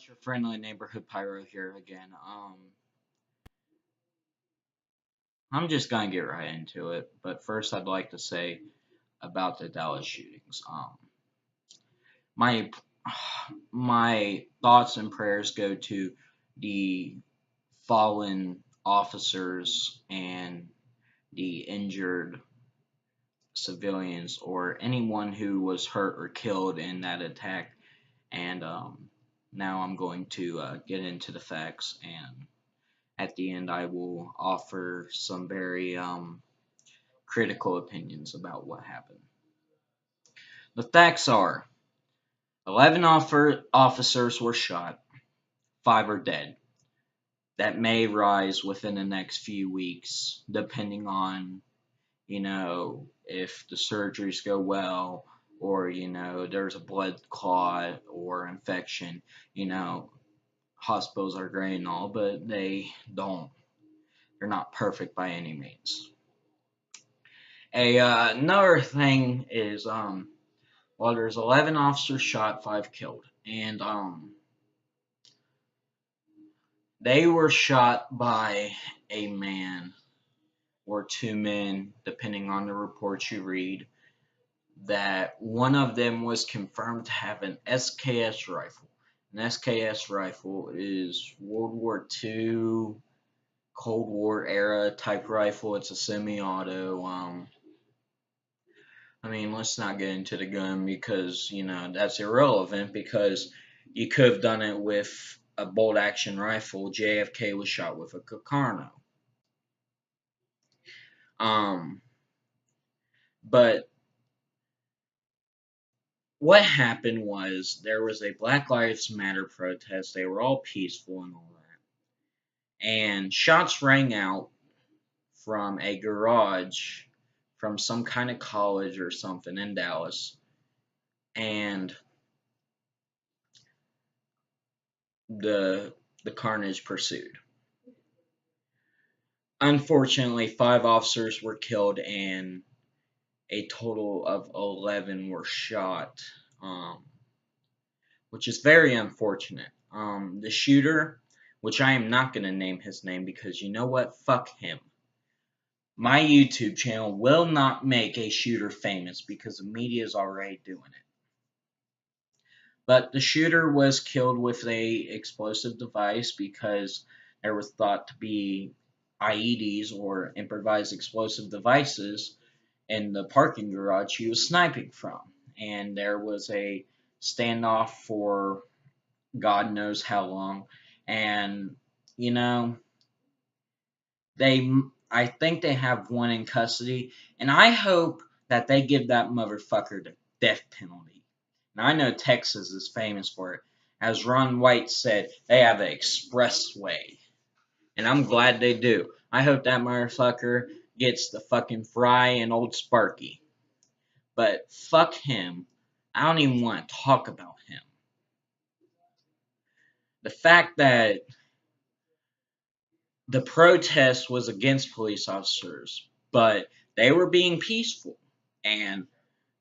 Your friendly neighborhood pyro here again. I'm just gonna get right into it, but first I'd like to say about the Dallas shootings. My my thoughts and prayers go to the fallen officers and the injured civilians or anyone who was hurt or killed in that attack. And now I'm going to get into the facts, and at the end, I will offer some very critical opinions about what happened. The facts are 11 officers were shot, 5 are dead. That may rise within the next few weeks, depending on, if the surgeries go well or, there's a blood clot or infection. You know, hospitals are great and all, but they're not perfect by any means. Another thing is, well, there's 11 officers shot, 5 killed, and they were shot by a man or 2 men, depending on the reports you read. That one of them was confirmed to have an SKS rifle. An SKS rifle is World War II, Cold War era type rifle. It's a semi-auto. Let's not get into the gun because, that's irrelevant because you could have done it with a bolt action rifle. JFK was shot with a Carcano. Um, but what happened was there was a Black Lives Matter protest. They were all peaceful and all that. And shots rang out from a garage from some kind of college or something in Dallas. And the carnage pursued. Unfortunately, 5 officers were killed and a total of 11 were shot, which is very unfortunate. The shooter, which I am not going to name his name because you know what? Fuck him. My YouTube channel will not make a shooter famous because the media is already doing it. But the shooter was killed with a explosive device because there was thought to be IEDs or improvised explosive devices in the parking garage he was sniping from. And there was a standoff for God knows how long. And, you know, they, I think they have one in custody. And I hope that they give that motherfucker the death penalty. Now, I know Texas is famous for it. As Ron White said, they have an expressway. And I'm glad they do. I hope that motherfucker gets the fucking fry and Old Sparky. But fuck him. I don't even want to talk about him. The fact that the protest was against police officers, but they were being peaceful. And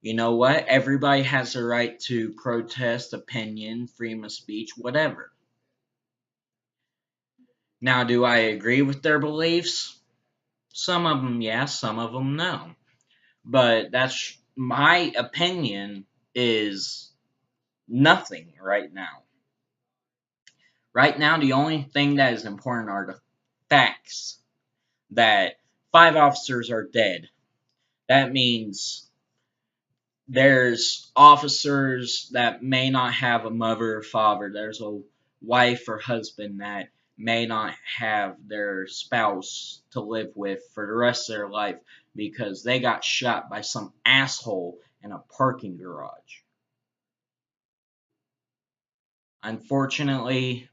you know what? Everybody has the right to protest, opinion, freedom of speech, whatever. Now, do I agree with their beliefs? Some of them, yes, some of them, no. But that's my opinion is nothing right now. Right now, the only thing that is important are the facts that 5 officers are dead. That means there's officers that may not have a mother or father. There's a wife or husband that may not have their spouse to live with for the rest of their life because they got shot by some asshole in a parking garage. Unfortunately,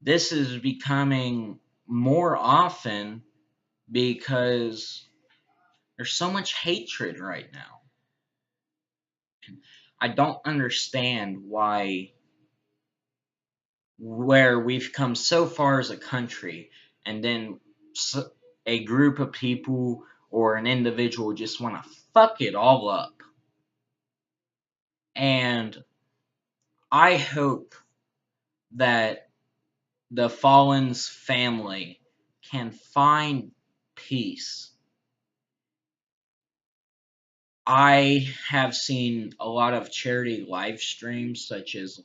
this is becoming more often because there's so much hatred right now. I don't understand why, where we've come so far as a country, and then a group of people or an individual just want to fuck it all up. And I hope that the fallen's family can find peace. I have seen a lot of charity live streams, such as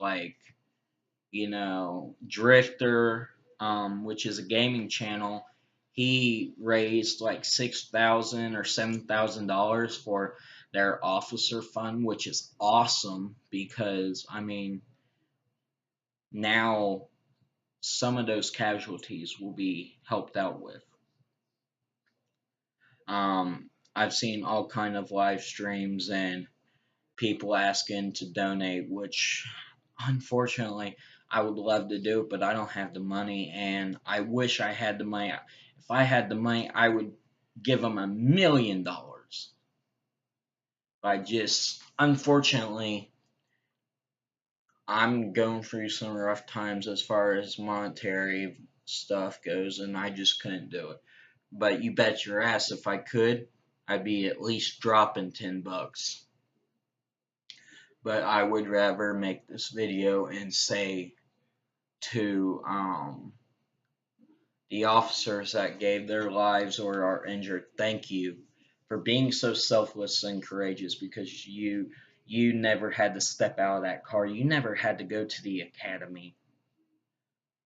Drifter, which is a gaming channel. He raised like $6,000 or $7,000 for their officer fund, which is awesome because now some of those casualties will be helped out with. I've seen all kind of live streams and people asking to donate, which unfortunately I would love to do, but I don't have the money, and I wish I had the money. If I had the money, I would give them $1,000,000. Unfortunately, I'm going through some rough times as far as monetary stuff goes, and I just couldn't do it. But you bet your ass if I could, I'd be at least dropping $10. But I would rather make this video and say to the officers that gave their lives or are injured, thank you for being so selfless and courageous, because you never had to step out of that car. You never had to go to the academy.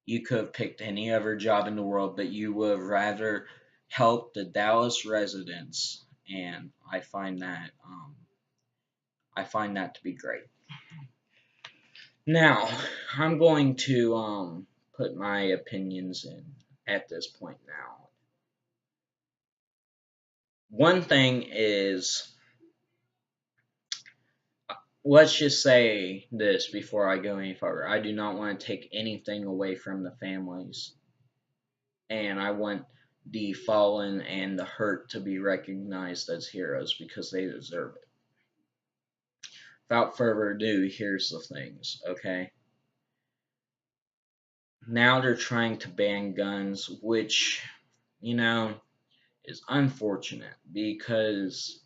You could have picked any other job in the world, but you would have rather helped the Dallas residents, and I find that to be great. Now, I'm going to put my opinions in at this point now. One thing is, let's just say this before I go any further. I do not want to take anything away from the families, and I want the fallen and the hurt to be recognized as heroes because they deserve it. Without further ado, here's the things, okay? Now they're trying to ban guns, which, is unfortunate because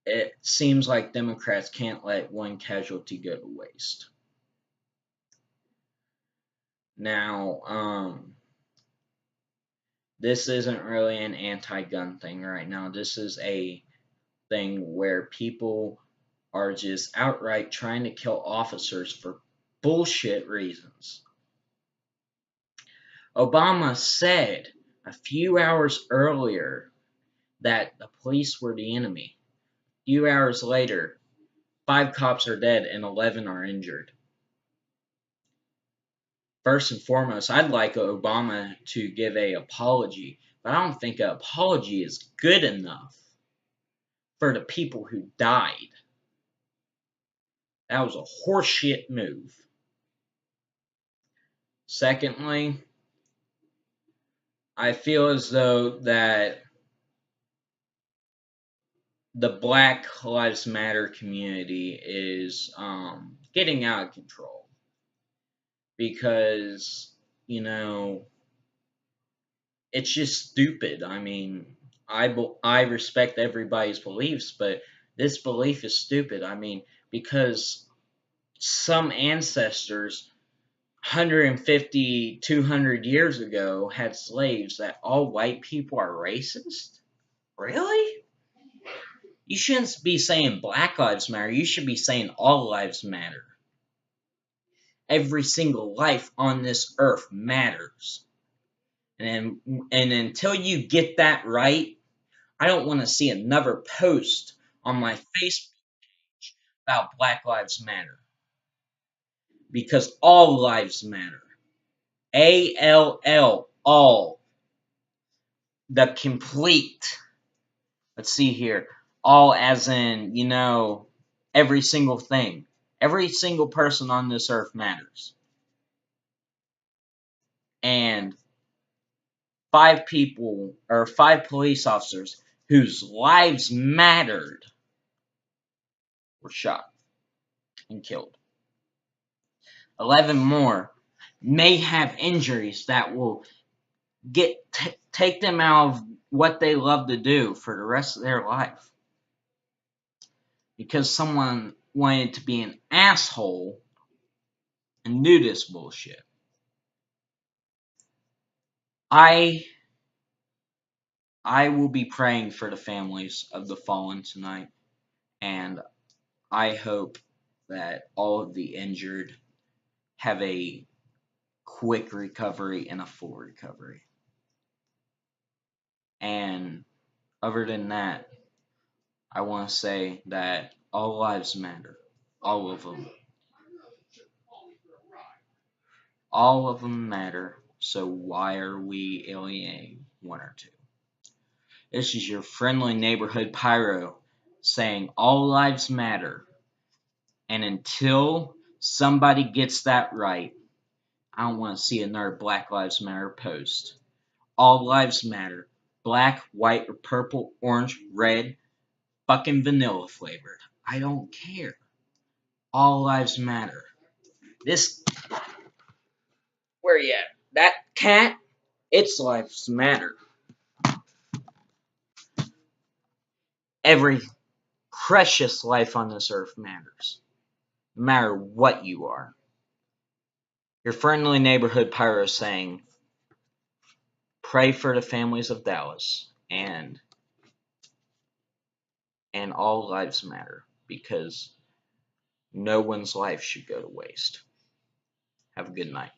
it seems like Democrats can't let one casualty go to waste. Now, this isn't really an anti-gun thing right now. This is a thing where people are just outright trying to kill officers for bullshit reasons. Obama said a few hours earlier that the police were the enemy. A few hours later, 5 cops are dead and 11 are injured. First and foremost, I'd like Obama to give an apology, but I don't think an apology is good enough for the people who died. That was a horseshit move. Secondly, I feel as though that the Black Lives Matter community is getting out of control because, it's just stupid. I respect everybody's beliefs, but this belief is stupid. Because some ancestors 150, 200 years ago had slaves, that all white people are racist? Really? You shouldn't be saying Black Lives Matter. You should be saying all lives matter. Every single life on this earth matters. And until you get that right, I don't want to see another post on my Facebook page about Black Lives Matter. Because all lives matter. ALL, all. The complete. Let's see here. All as in, every single thing. Every single person on this earth matters. And 5 people, or 5 police officers whose lives mattered were shot and killed. 11 more may have injuries that will take them out of what they love to do for the rest of their life. Because someone wanted to be an asshole and do this bullshit. I will be praying for the families of the fallen tonight, and I hope that all of the injured have a quick recovery and a full recovery. And other than that, I want to say that all lives matter. All of them. All of them matter. So why are we alienating one or two? This is your friendly neighborhood pyro saying all lives matter. And until somebody gets that right, I don't want to see another Black Lives Matter post. All lives matter. Black, white, or purple, orange, red, fucking vanilla flavored. I don't care. All lives matter. This. Where you at? That cat? Its lives matter. Every precious life on this earth matters. No matter what you are. Your friendly neighborhood pyro saying, pray for the families of Dallas and all lives matter because no one's life should go to waste. Have a good night.